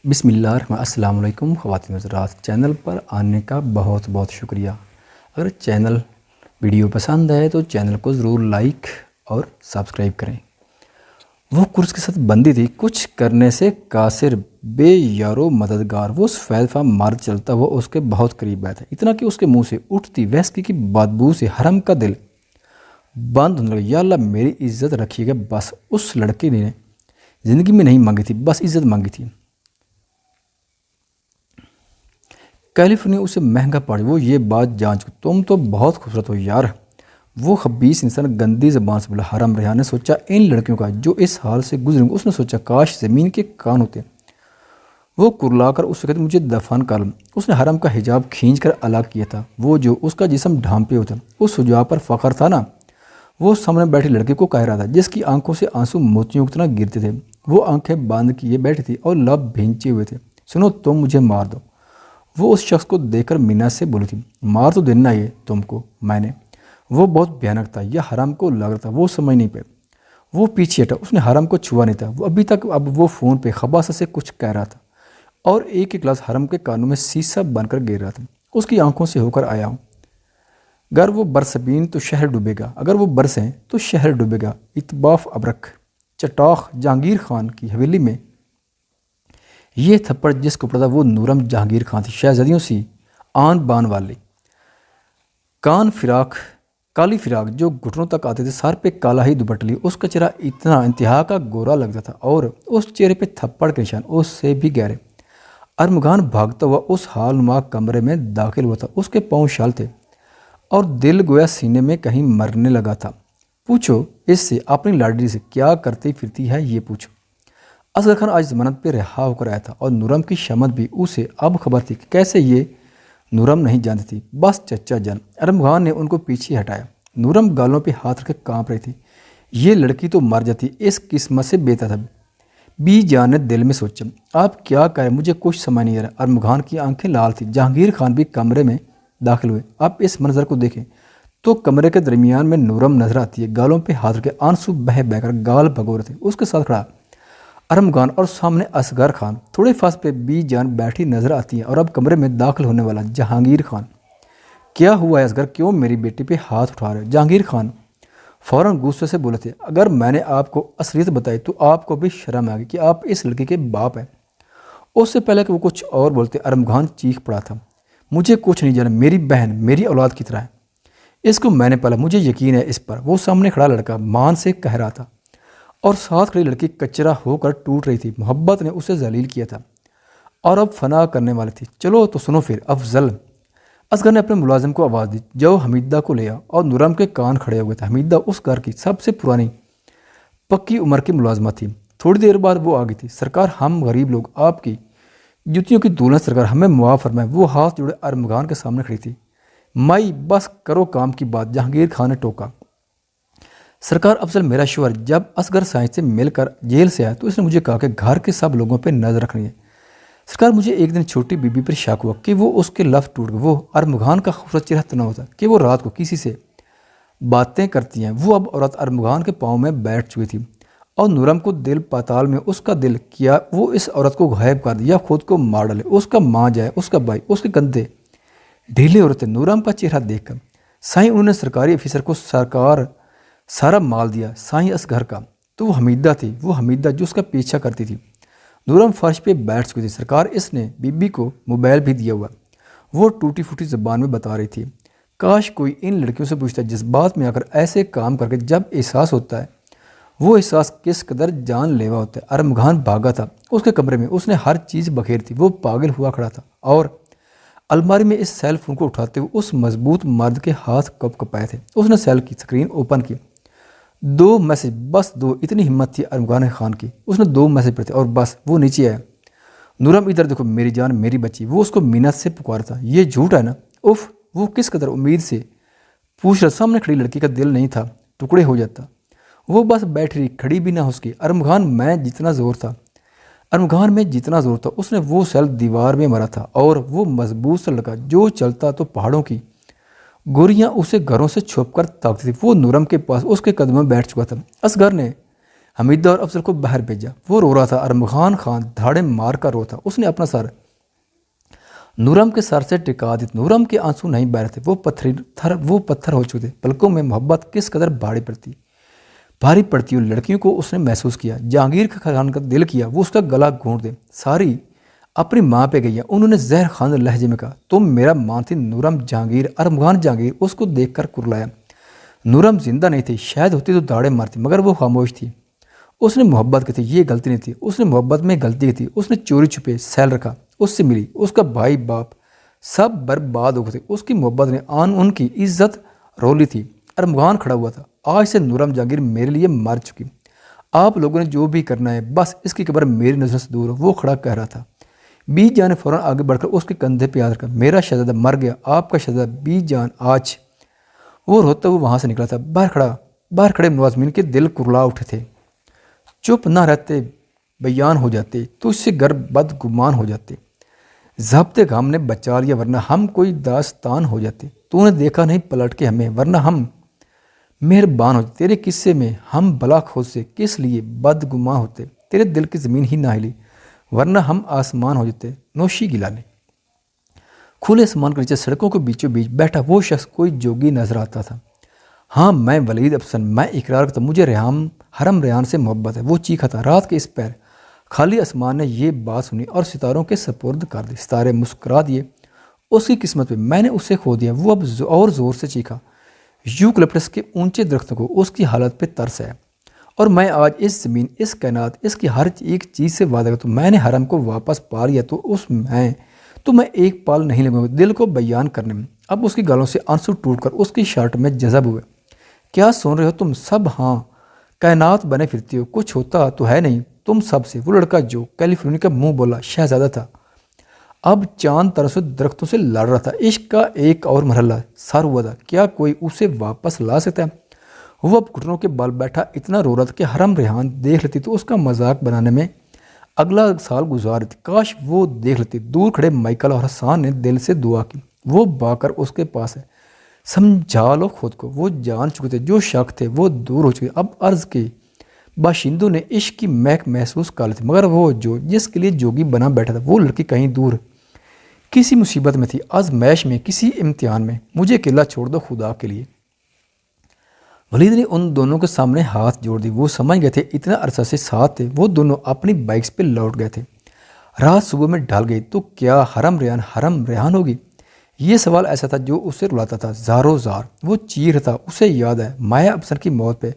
السلام علیکم خواتین حضرات، چینل پر آنے کا بہت بہت شکریہ۔ اگر چینل ویڈیو پسند آئے تو چینل کو ضرور لائک اور سبسکرائب کریں۔ وہ کرس کے ساتھ بندی تھی، کچھ کرنے سے قاصر، بے یارو مددگار۔ وہ سفید فام مرد چلتا وہ اس کے بہت قریب آیا تھا، اتنا کہ اس کے منہ سے اٹھتی ویسکی کی بدبو سے حرم کا دل بند ہونے لگا۔ یا اللہ میری عزت رکھیے گا۔ بس اس لڑکے نے زندگی میں نہیں مانگی تھی، بس عزت مانگی تھی۔ کیلیفورنیا اسے مہنگا پڑ، وہ یہ بات جان چکی، تم تو بہت خوبصورت ہو یار۔ وہ خبیث انسان گندی زبان سے بولا۔ حرم ریحان نے سوچا ان لڑکیوں کا جو اس حال سے گزریں گے، اس نے سوچا کاش زمین کے کان ہوتے۔ وہ کرلا کر اس سے کہتے مجھے دفن کر لوں۔ اس نے حرم کا حجاب کھینچ کر الگ کیا تھا۔ وہ جو اس کا جسم ڈھانپے ہوتا، اس حجاب پر فخر تھا نا۔ وہ سامنے بیٹھے لڑکے کو کہہ رہا تھا جس کی آنکھوں سے آنسو موتیوں کی طرح گرتے تھے۔ وہ آنکھیں بند کیے بیٹھی تھی اور لب بھینچے ہوئے تھے۔ سنو، تم مجھے مار دو۔ وہ اس شخص کو دیکھ کر منت سے بولی تھی، مار تو دینا یہ تم کو میں نے۔ وہ بہت بھیانک تھا، یہ حرم کو لگ رہا تھا، وہ سمجھ نہیں پائے۔ وہ پیچھے ہٹا، اس نے حرم کو چھوا نہیں تھا۔ وہ ابھی تک اب وہ فون پہ خباثت سے کچھ کہہ رہا تھا اور ایک ایک لفظ حرم کے کانوں میں سیسا بن کر گر رہا تھا۔ اس کی آنکھوں سے ہو کر آیا ہوں، اگر وہ برسبین تو شہر ڈوبے گا، اگر وہ برسیں تو شہر ڈوبے گا۔ اتباف ابرک چٹاخ جہانگیر خان کی حویلی میں یہ تھپڑ جس کو پڑا تھا وہ نورم جہانگیر خان تھی، شہزادیوں سی آن بان والی۔ کالی فراق جو گھٹنوں تک آتے تھے، سر پہ کالا ہی دوپٹہ لی۔ اس کا چہرہ اتنا انتہا کا گورا لگتا تھا اور اس چہرے پہ تھپڑ کے نشان اس سے بھی گہرے۔ ارمغان بھاگتا ہوا اس حال نما کمرے میں داخل ہوا تھا۔ اس کے پاؤں شال تھے اور دل گویا سینے میں کہیں مرنے لگا تھا۔ پوچھو اس سے، اپنی لاڈلی سے، کیا کرتی پھرتی ہے یہ پوچھو۔ اصغر خان آج ضمانت پہ رہا ہو کر آیا تھا اور نورم کی شمت بھی اسے اب خبر تھی کہ کیسے یہ نورم نہیں جانتی تھی، بس چچا جان۔ ارمغان نے ان کو پیچھے ہٹایا۔ نورم گالوں پہ ہاتھ رکھ کے کانپ رہی تھی۔ یہ لڑکی تو مر جاتی اس قسمت سے بیتا تھا۔ بی جان نے دل میں سوچا، آپ کیا کہیں، مجھے کچھ سمجھ نہیں آ رہا۔ ارمغان کی آنکھیں لال تھیں۔ جہانگیر خان بھی کمرے میں داخل ہوئے۔ آپ اس منظر کو دیکھیں تو کمرے کے درمیان میں نورم نظر آتی ہے، گالوں پہ ہاتھ رکھے، آنسو بہہ بہہ کر گال بھگو رہے تھے۔ اس کے ساتھ کھڑا ارمغان اور سامنے اصغر خان، تھوڑے فاصلے پہ بی جان بیٹھی نظر آتی ہے اور اب کمرے میں داخل ہونے والا جہانگیر خان۔ کیا ہوا ہے اصغر، کیوں میری بیٹی پہ ہاتھ اٹھا رہے؟ جہانگیر خان فوراً غصے سے بولے تھے، اگر میں نے آپ کو اصلیت بتائی تو آپ کو بھی شرم آ گئی کہ آپ اس لڑکی کے باپ ہیں۔ اس سے پہلے کہ وہ کچھ اور بولتے ارمغان چیخ پڑا تھا، مجھے کچھ نہیں جانا، میری بہن میری اولاد کی طرح ہے، اس کو میں نے پالا، مجھے یقین ہے اس پر۔ وہ سامنے کھڑا لڑکا مان سے کہہ رہا تھا اور ساتھ کھڑی لڑکی کچرا ہو کر ٹوٹ رہی تھی۔ محبت نے اسے ذلیل کیا تھا اور اب فنا کرنے والی تھی۔ چلو تو سنو پھر، افضل۔ اصغر نے اپنے ملازم کو آواز دی، جو حمیدہ کو لیا، اور نورم کے کان کھڑے ہوئے تھے۔ حمیدہ اس گھر کی سب سے پرانی پکی عمر کی ملازمت تھی۔ تھوڑی دیر بعد وہ آ گئی تھی۔ سرکار، ہم غریب لوگ آپ کی جوتیوں کی دولت، سرکار ہمیں معاف فرمائے۔ وہ ہاتھ جوڑے ارمغان کے سامنے کھڑی تھی۔ مائی بس کرو کام کی بات، جہانگیر خان نے ٹوکا۔ سرکار، افضل میرا شوہر جب اصغر سائنس سے مل کر جیل سے آیا تو اس نے مجھے کہا کہ گھر کے سب لوگوں پہ نظر رکھنی ہے۔ سرکار، مجھے ایک دن چھوٹی بی بی پر شک ہوا کہ وہ اس کے لفظ ٹوٹ گئے۔ وہ ارمغان کا خوبصورت چہرہ تنا ہوتا کہ وہ رات کو کسی سے باتیں کرتی ہیں۔ وہ اب عورت ارمغان کے پاؤں میں بیٹھ چکی تھی اور نورم کو دل پاتال میں اس کا دل کیا وہ اس عورت کو غائب کر دے یا خود کو مار ڈالے، اس کا ماں جائے، اس کا بھائی، اس کے کندھے ڈھیلے ہو رہے تھے۔ نورم کا چہرہ دیکھ کر سائیں انہوں نے سرکاری افیسر کو سارا مال دیا، سائیں اصغر کا۔ تو وہ حمیدہ تھی، وہ حمیدہ جو اس کا پیچھا کرتی تھی۔ نورم فرش پہ بیٹھ چکی تھی۔ سرکار، اس نے بی بی کو موبائل بھی دیا ہوا، وہ ٹوٹی پھوٹی زبان میں بتا رہی تھی۔ کاش کوئی ان لڑکیوں سے پوچھتا جس بات میں آ کر ایسے کام کر کے جب احساس ہوتا ہے وہ احساس کس قدر جان لیوا ہوتا ہے۔ ارمغان بھاگا تھا اس کے کمرے میں، اس نے ہر چیز بکھیر تھی۔ وہ پاگل ہوا کھڑا تھا اور الماری میں اس سیل فون کو اٹھاتے ہوئے اس مضبوط مرد کے ہاتھ کپ کپائے تھے۔ اس نے سیل کی سکرین اوپن کی، 2 میسج، بس 2، اتنی ہمت تھی ارمغان خان کی۔ اس نے 2 میسج پڑھے اور بس وہ نیچے آیا، نورم ادھر دیکھو میری جان میری بچی۔ وہ اس کو منت سے پکارا تھا، یہ جھوٹ ہے نا؟ اف، وہ کس قدر امید سے پوچھ رہا، سامنے کھڑی لڑکی کا دل نہیں تھا ٹکڑے ہو جاتا۔ وہ بس بیٹھ رہی، کھڑی بھی نہ ہو سکی۔ ارمغان میں جتنا زور تھا اس نے وہ سیل دیوار میں مارا تھا اور وہ مضبوط سا لڑکا جو چلتا تو پہاڑوں کی گوریاں اسے گھروں سے چھپ کر تاکتی تھی۔ وہ نورم کے پاس اس کے قدم میں بیٹھ چکا تھا۔ اصغر نے حمیدہ اور افضل کو باہر بھیجا۔ وہ رو رہا تھا۔ ارمغان خان دھاڑے مار کر رو تھا۔ اس نے اپنا سر نورم کے سر سے ٹکا دی۔ نورم کے آنسو نہیں بہ رہے تھے، وہ پتھر ہو چکے تھے۔ پلکوں میں محبت کس قدر بھاری پڑتی ہو لڑکیوں کو اس نے محسوس کیا۔ جہانگیر خان کا دل کیا وہ اس کا گلا گھونٹ دے۔ ساری اپنی ماں پہ گئی۔ انہوں نے زہر خان لہجے میں کہا، تم میرا ماں تھی نورم جہانگیر۔ ارمغان جہانگیر اس کو دیکھ کر کرلایا۔ نورم زندہ نہیں تھی، شاید ہوتی تو داڑے مارتی، مگر وہ خاموش تھی۔ اس نے محبت کی تھی، یہ غلطی نہیں تھی۔ اس نے محبت میں غلطی کی تھی۔ اس نے چوری چھپے سیل رکھا، اس سے ملی، اس کا بھائی باپ سب برباد ہو گئے تھے۔ اس کی محبت نے ان کی عزت رولی تھی۔ ارمغان کھڑا ہوا تھا۔ آج سے نورم جہانگیر میرے لیے مر چکی۔ آپ لوگوں نے جو بھی کرنا ہے، بس اس کی قبر میری نظر سے دور ہو۔ وہ کھڑا کہہ رہا تھا۔ بی جان نے فوراً آگے بڑھ کر اس کے کندھے پہ ہاتھ رکھا۔ میرا شہزادہ مر گیا، آپ کا شہزادہ بی جان آج۔ وہ روتا ہوا وہاں سے نکلا تھا۔ باہر کھڑے ملازمین کے دل کرلا اٹھے تھے۔ چپ نہ رہتے بیان ہو جاتے، تو اس سے گر بدگمان ہو جاتے۔ ضابطے غم نے بچا لیا، ورنہ ہم کوئی داستان ہو جاتے۔ تو نے دیکھا نہیں پلٹ کے ہمیں، ورنہ ہم مہربان ہوتے۔ تیرے قصے میں ہم بلا خود سے کس لیے بدگمان ہوتے؟ تیرے دل کی زمین ہی نہ ہلی، ورنہ ہم آسمان ہو جاتے۔ نوشی گیلانی۔ کھلے آسمان کے نیچے سڑکوں کے بیچوں بیچ بیٹھا وہ شخص کوئی جوگی نظر آتا تھا۔ ہاں میں ولید افسن، میں اقرار کرتا ہوں، مجھے حرم ریان سے محبت ہے۔ وہ چیخا تھا۔ رات کے اس پیر خالی آسمان نے یہ بات سنی اور ستاروں کے سپرد کر دی۔ ستارے مسکرا دیے اس کی قسمت پہ، میں نے اسے کھو دیا۔ وہ اب اور زور سے چیخا۔ یوکلپٹس کے اونچے درختوں کو اس کی حالت پہ ترس ہے، اور میں آج اس زمین، اس کائنات، اس کی ہر ایک چیز سے وعدہ کرتا ہوں، میں نے حرم کو واپس پا لیا تو میں ایک پال نہیں لگوں گا دل کو بیان کرنے میں۔ اب اس کی گالوں سے آنسو ٹوٹ کر اس کی شرٹ میں جذب ہوئے۔ کیا سن رہے ہو تم سب؟ ہاں کائنات بنے پھرتی ہو، کچھ ہوتا تو ہے نہیں تم سب سے۔ وہ لڑکا جو کیلیفورنیا کا منہ بولا شہزادہ تھا، اب چاند طرف درختوں سے لڑ رہا تھا۔ عشق کا ایک اور مرحلہ سر ہوا تھا، کیا کوئی اسے واپس لا سکتا ہے؟ وہ اب گھٹنوں کے بال بیٹھا اتنا رو رہا تھا کہ حرم ریحان دیکھ لیتی تو اس کا مذاق بنانے میں اگلا سال گزار دیتی۔ کاش وہ دیکھ لیتی۔ دور کھڑے مائیکل اور حسان نے دل سے دعا کی۔ وہ با کر اس کے پاس ہے، سمجھا لو خود کو۔ وہ جان چکے تھے، جو شک تھے وہ دور ہو چکے۔ اب عرض کے باشندوں نے عشق کی مہک محسوس کر لی تھی، مگر وہ جو جس کے لیے جوگی بنا بیٹھا تھا، وہ لڑکی کہیں دور کسی مصیبت میں تھی، آزمائش میں، کسی امتحان میں۔ مجھے اکیلا چھوڑ دو خدا کے لیے۔ ولید نے ان دونوں کے سامنے ہاتھ جوڑ دی۔ وہ سمجھ گئے تھے اتنا عرصہ سے ساتھ تھے۔ وہ دونوں اپنی بائکس پہ لوٹ گئے تھے۔ رات صبح میں ڈھل گئی تو کیا حرم ریحان ہوگی؟ یہ سوال ایسا تھا جو اسے رلاتا تھا زارو زار۔ وہ چیر تھا، اسے یاد ہے مایا افسر کی موت پہ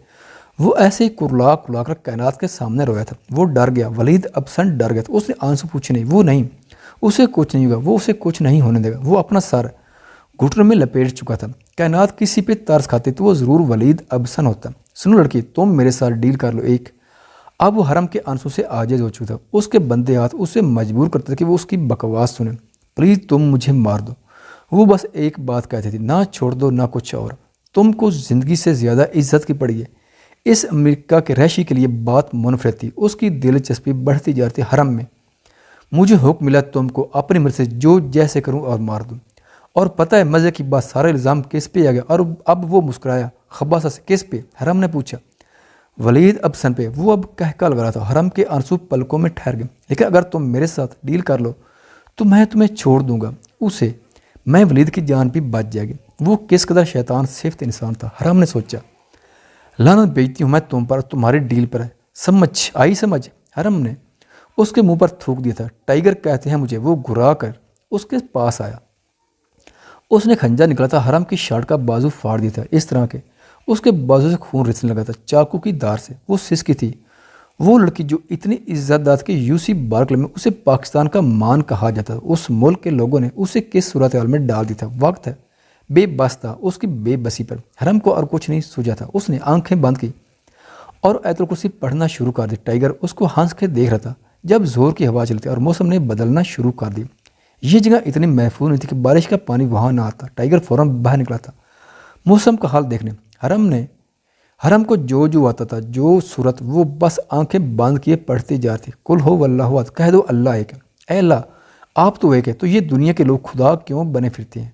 وہ ایسے ہی کرلا کر کائنات کے سامنے رویا تھا۔ وہ ڈر گیا، ولید افسن ڈر گیا۔ تو اس نے آنسو پوچھے نہیں، وہ نہیں، اسے کچھ نہیں ہوگا، وہ اسے کچھ نہیں ہونے دے گا۔ وہ اپنا سر گھٹنوں میں لپیٹ چکا تھا۔ کائنات کسی پہ ترس کھاتی تو وہ ضرور ولید افسن ہوتا۔ سنو لڑکی، تم میرے ساتھ ڈیل کر لو ایک۔ اب وہ حرم کے آنسو سے عاجز ہو چکا تھا۔ اس کے بندے ہاتھ اسے مجبور کرتے تھے کہ وہ اس کی بکواس سنیں۔ پلیز تم مجھے مار دو، وہ بس ایک بات کہتی تھی، نہ چھوڑ دو نہ کچھ اور۔ تم کو زندگی سے زیادہ عزت کی پڑی ہے۔ اس امریکہ کے رہشی کے لیے بات منفرد تھی۔ اس کی دلچسپی بڑھتی جاتی حرم میں۔ مجھے حکم ملا تم کو اپنی مرضی سے جو جیسے کروں اور مار دوں۔ اور پتہ ہے مزے کی بات، سارا الزام کس پہ آ گیا؟ اور اب وہ مسکرایا خباثہ سے۔ کس پہ؟ حرم نے پوچھا۔ ولید افسن پہ۔ وہ اب کہکا لگا رہا تھا۔ حرم کے آنسو پلکوں میں ٹھہر گئے۔ لیکن اگر تم میرے ساتھ ڈیل کر لو تو میں تمہیں چھوڑ دوں گا اسے، میں ولید کی جان بھی بچ جائے گی۔ وہ کس قدر شیطان صفت انسان تھا، حرم نے سوچا۔ لعنت بھیجتی ہوں میں تم پر، تمہاری ڈیل پر ہے، سمجھ آئی سمجھ؟ حرم نے اس کے منہ پر تھوک دیا تھا۔ ٹائیگر کہتے ہیں مجھے۔ وہ گھرا کر اس کے پاس آیا۔ اس نے کھنجر نکلا تھا، حرم کی شرٹ کا بازو پھاڑ دیا تھا، اس طرح کے اس کے بازو سے خون رسنے لگا تھا چاقو کی دار سے۔ وہ سسکی تھی، وہ لڑکی جو اتنی عزت دار کہ UC بارکلے میں اسے پاکستان کا مان کہا جاتا تھا۔ اس ملک کے لوگوں نے اسے کس صورتحال میں ڈال دیا تھا؟ وقت ہے بے بس تھا اس کی بے بسی پر۔ حرم کو اور کچھ نہیں سوجا تھا۔ اس نے آنکھیں بند کی اور آیت الکرسی پڑھنا شروع کر دی۔ ٹائیگر اس کو ہنس کے دیکھ رہا تھا۔ جب زور کی ہوا چلتی اور موسم نے بدلنا شروع کر دی، یہ جگہ اتنی محفوظ نہیں تھی کہ بارش کا پانی وہاں نہ آتا۔ ٹائیگر فوراً باہر نکلا تھا موسم کا حال دیکھنے۔ حرم کو جو آتا تھا، جو صورت، وہ بس آنکھیں بند کیے پڑھتی جاتی۔ کل ہو واللہ احد، کہہ دو اللہ ایک ہے۔ اے اللہ آپ تو ایک ہے، تو یہ دنیا کے لوگ خدا کیوں بنے پھرتے ہیں؟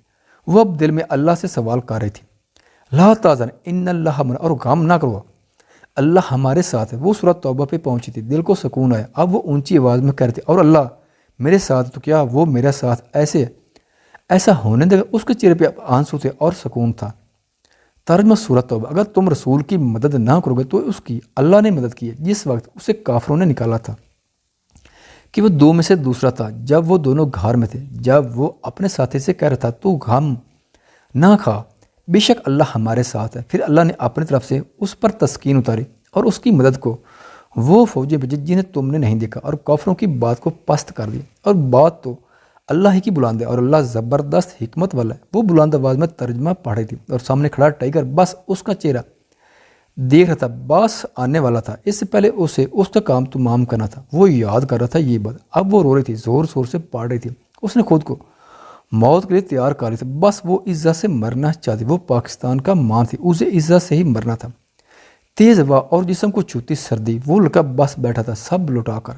وہ اب دل میں اللہ سے سوال کر رہی تھی۔ لا تحزن ان اللہ معنا، اور غم نہ کرو، اللہ ہمارے ساتھ ہے۔ وہ سورہ توبہ پہ پہنچی تھی، دل کو سکون آیا۔ اب وہ اونچی آواز میں کہہ رہے تھے اور اللہ میرے ساتھ تو کیا وہ میرا ساتھ ایسا ہونے دے گا۔ اس کے چہرے پہ آنسو تھے اور سکون تھا۔ ترجمہ سورہ توبہ، اگر تم رسول کی مدد نہ کرو گے تو اس کی اللہ نے مدد کی ہے جس وقت اسے کافروں نے نکالا تھا کہ وہ دو میں سے دوسرا تھا، جب وہ دونوں گھر میں تھے۔ جب وہ اپنے ساتھی سے کہہ رہا تھا تو غم نہ کھا، بے شک اللہ ہمارے ساتھ ہے۔ پھر اللہ نے اپنی طرف سے اس پر تسکین اتاری اور اس کی مدد کو وہ فوجیں بھیجی جنہیں تم نے نہیں دیکھا، اور کافروں کی بات کو پست کر دی۔ اور بات تو اللہ ہی کی بلند ہے اور اللہ زبردست حکمت والا ہے۔ وہ بلند آواز میں ترجمہ پڑھ رہی تھی اور سامنے کھڑا ٹائیگر بس اس کا چہرہ دیکھ رہا تھا۔ باس آنے والا تھا، اس سے پہلے اسے اس کا کام تمام کرنا تھا۔ وہ یاد کر رہا تھا یہ بات۔ اب وہ رو رہی تھی، زور زور سے پڑھ رہی تھی۔ اس نے خود کو موت کے لیے تیار کر لی تھی، بس وہ عزت سے مرنا چاہتی۔ وہ پاکستان کا ماں تھی، اسے عزت سے ہی مرنا تھا۔ تیز ہوا اور جسم کو چھوتی سردی، وہ لڑکا بس بیٹھا تھا سب لٹا کر۔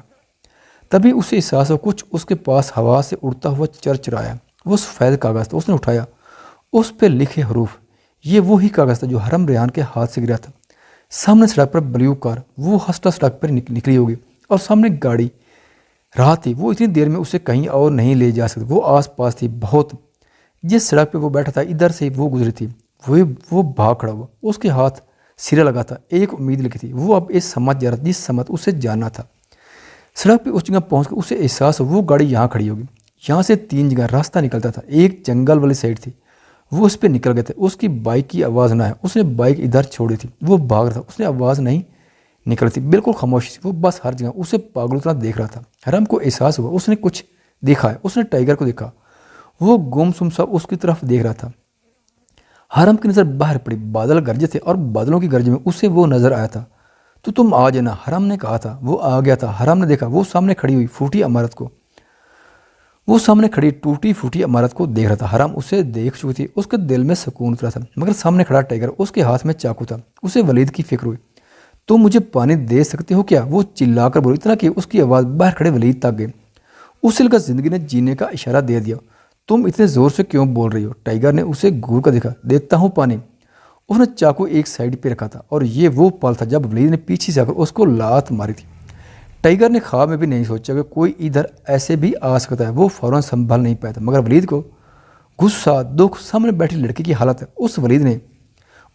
تبھی اسے احساس ہوا کچھ اس کے پاس ہوا سے اڑتا ہوا چرچرایا۔ وہ سفید کاغذ تھا، اس نے اٹھایا، اس پہ لکھے حروف۔ یہ وہی کاغذ تھا جو حرم ریان کے ہاتھ سے گرا تھا۔ سامنے سڑک پر بلیو کار، وہ ہستا سڑک پر نکلی ہوگی اور سامنے گاڑی راہ تھی۔ وہ اتنی دیر میں اسے کہیں اور نہیں لے جا سکتی، وہ آس پاس تھی بہت۔ جس سڑک پہ وہ بیٹھا تھا ادھر سے وہ گزری تھی۔ وہ بھاگ کھڑا ہوا، اس کے ہاتھ سرا لگا تھا، ایک امید لکھی تھی۔ وہ اب اس سمت جا رہا تھا جس سمت اسے جانا تھا۔ سڑک پہ اس جگہ پہنچ کر اسے احساس ہوا وہ گاڑی یہاں کھڑی ہوگی۔ یہاں سے 3 جگہ راستہ نکلتا تھا، ایک جنگل والی سائڈ تھی، وہ اس پہ نکل گئے تھے۔ اس کی بائک کی آواز نہ ہے، اس نے بائک ادھر چھوڑی تھی۔ وہ بھاگ رہا تھا، اس نے آواز نہیں نکلی تھی، بالکل خاموشی تھی۔ وہ بس ہر جگہ اسے پاگلوں طرح دیکھ رہا تھا۔ حرم کو احساس ہوا اس نے کچھ دیکھا ہے، اس نے ٹائیگر کو دیکھا، وہ گم سم سا اس کی طرف دیکھ رہا تھا۔ حرم کی نظر باہر پڑی، بادل گرجے تھے اور بادلوں کی گرج میں اسے وہ نظر آیا تھا۔ تو تم آ جانا، حرم نے کہا تھا۔ وہ آ گیا تھا۔ حرم نے دیکھا وہ سامنے کھڑی ہوئی پھوٹی عمارت کو، وہ سامنے کھڑی ٹوٹی پھوٹی عمارت کو دیکھ رہا تھا۔ حرم اسے دیکھ چکی تھی، اس کے دل میں سکون اترا تھا، مگر سامنے کھڑا ٹائیگر، اس کے ہاتھ میں چاقو تھا۔ اسے ولید کی فکر ہوئی۔ تم مجھے پانی دے سکتے ہو کیا؟ وہ چلا کر بولی، اتنا کہ اس کی آواز باہر کھڑے ولید تک گئی۔ اس لڑکا زندگی نے جینے کا اشارہ دے دیا۔ تم اتنے زور سے کیوں بول رہی ہو؟ ٹائیگر نے اسے گھور کر دیکھا۔ دیتا ہوں پانی۔ اس نے چاقو ایک سائڈ پہ رکھا تھا اور یہ وہ پل تھا جب ولید نے پیچھے سے آ کر اس کو لات ماری تھی۔ ٹائیگر نے خواب میں بھی نہیں سوچا کہ کوئی ادھر ایسے بھی آ سکتا ہے۔ وہ فوراً سنبھل نہیں پایا تھا، مگر ولید کو غصہ دکھ سامنے بیٹھی لڑکی کی حالت ہے۔ اس ولید نے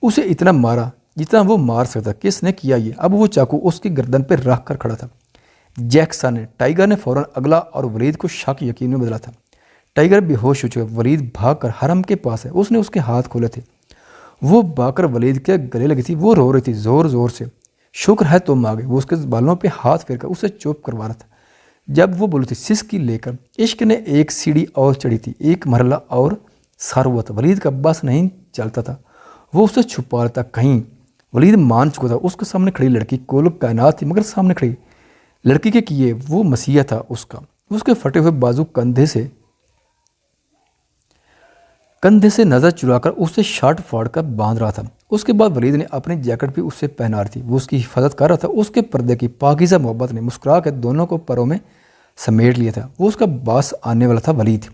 اسے اتنا مارا جتنا وہ مار سکتا۔ کس نے کیا یہ؟ اب وہ چاقو اس کی گردن پہ رکھ کر کھڑا تھا۔ جیکسن نے۔ ٹائیگر نے فوراً اگلا اور ولید کو شک یقین میں بدلا تھا۔ ٹائیگر بے ہوش ہو چکا۔ ولید بھاگ کر حرم کے پاس ہے، اس نے اس کے ہاتھ کھولے تھے۔ وہ بھاگ کر ولید کے گلے لگی تھی، وہ رو رہی تھی زور زور سے۔ شکر ہے تم آ گئے۔ وہ اس کے بالوں پہ ہاتھ پھیر کر اسے چپ کروا رہا تھا۔ جب وہ بولی تھی سسکی لے کر، عشق نے ایک سیڑھی اور چڑھی تھی، ایک مرحلہ اور سر ہوا تھا۔ ولید کا بس نہیں چلتا تھا، وہ اسے چھپا رہا تھا کہیں۔ ولید مان چکا تھا، اس کے سامنے کھڑی لڑکی کل کائنات تھی، مگر سامنے کھڑی لڑکی کے کیے وہ مسیح تھا اس کا۔ اس کے پھٹے ہوئے بازو کندھے سے نظر چرا کر اسے شرٹ پھاڑ کر باندھ رہا تھا۔ اس کے بعد ولید نے اپنی جیکٹ بھی اسے پہنا رہی تھی، وہ اس کی حفاظت کر رہا تھا۔ اس کے پردے کی پاکیزہ محبت نے مسکرا کے دونوں کو پروں میں سمیٹ لیا تھا۔ وہ اس کا باس آنے والا تھا ولید۔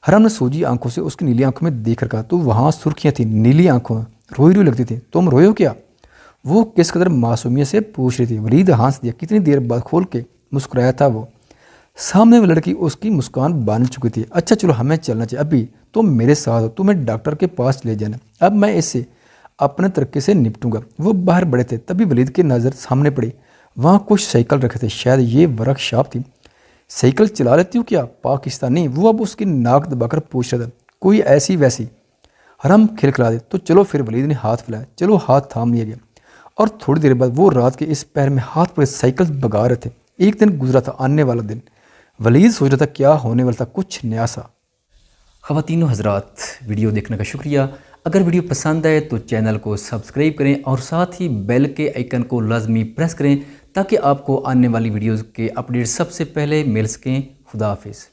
حرم نے سوجی آنکھوں سے اس کی نیلی آنکھوں میں دیکھ کر کہا، تو وہاں سرخیاں تھیں نیلی آنکھوں میں، روئی روئی لگتی تھی، تم روئے ہو کیا؟ وہ کس قدر معصومیت سے پوچھ رہی تھی۔ ولید ہنس دیا، کتنی دیر بعد کھول کے مسکرایا تھا وہ۔ سامنے وہ لڑکی اس کی مسکان بن چکی تھی۔ اچھا چلو ہمیں چلنا چاہیے، ابھی تم میرے ساتھ ہو، تمہیں ڈاکٹر کے پاس لے جانا، اب میں اس سے اپنے طریقے سے نپٹوں گا۔ وہ باہر بڑے تھے، تبھی ولید کی نظر سامنے پڑی، وہاں کچھ سائیکل رکھے تھے، شاید یہ ورک شاپ تھی۔ سائیکل چلا لیتی ہو کیا؟ پاکستانی؟ وہ اب اس کی ناک دبا کر پوچھ رہا تھا، کوئی ایسی ویسی؟ حرم کھلکھلا دے، تو چلو پھر ولید نے ہاتھ پھیلایا، چلو ہاتھ تھام لیا گیا۔ اور تھوڑی دیر بعد وہ رات کے اس پہر میں ہاتھ پکڑے سائیکل بگا رہے تھے۔ ایک دن گزرا تھا، آنے والا دن۔ ولید سوچ رہا تھا کیا ہونے والا تھا، کچھ نیا سا۔ خواتین و حضرات، ویڈیو دیکھنے کا شکریہ۔ اگر ویڈیو پسند آئے تو چینل کو سبسکرائب کریں اور ساتھ ہی بیل کے آئیکن کو لازمی پریس کریں تاکہ آپ کو آنے والی ویڈیوز کے اپڈیٹ سب سے پہلے مل سکیں۔ خدا حافظ۔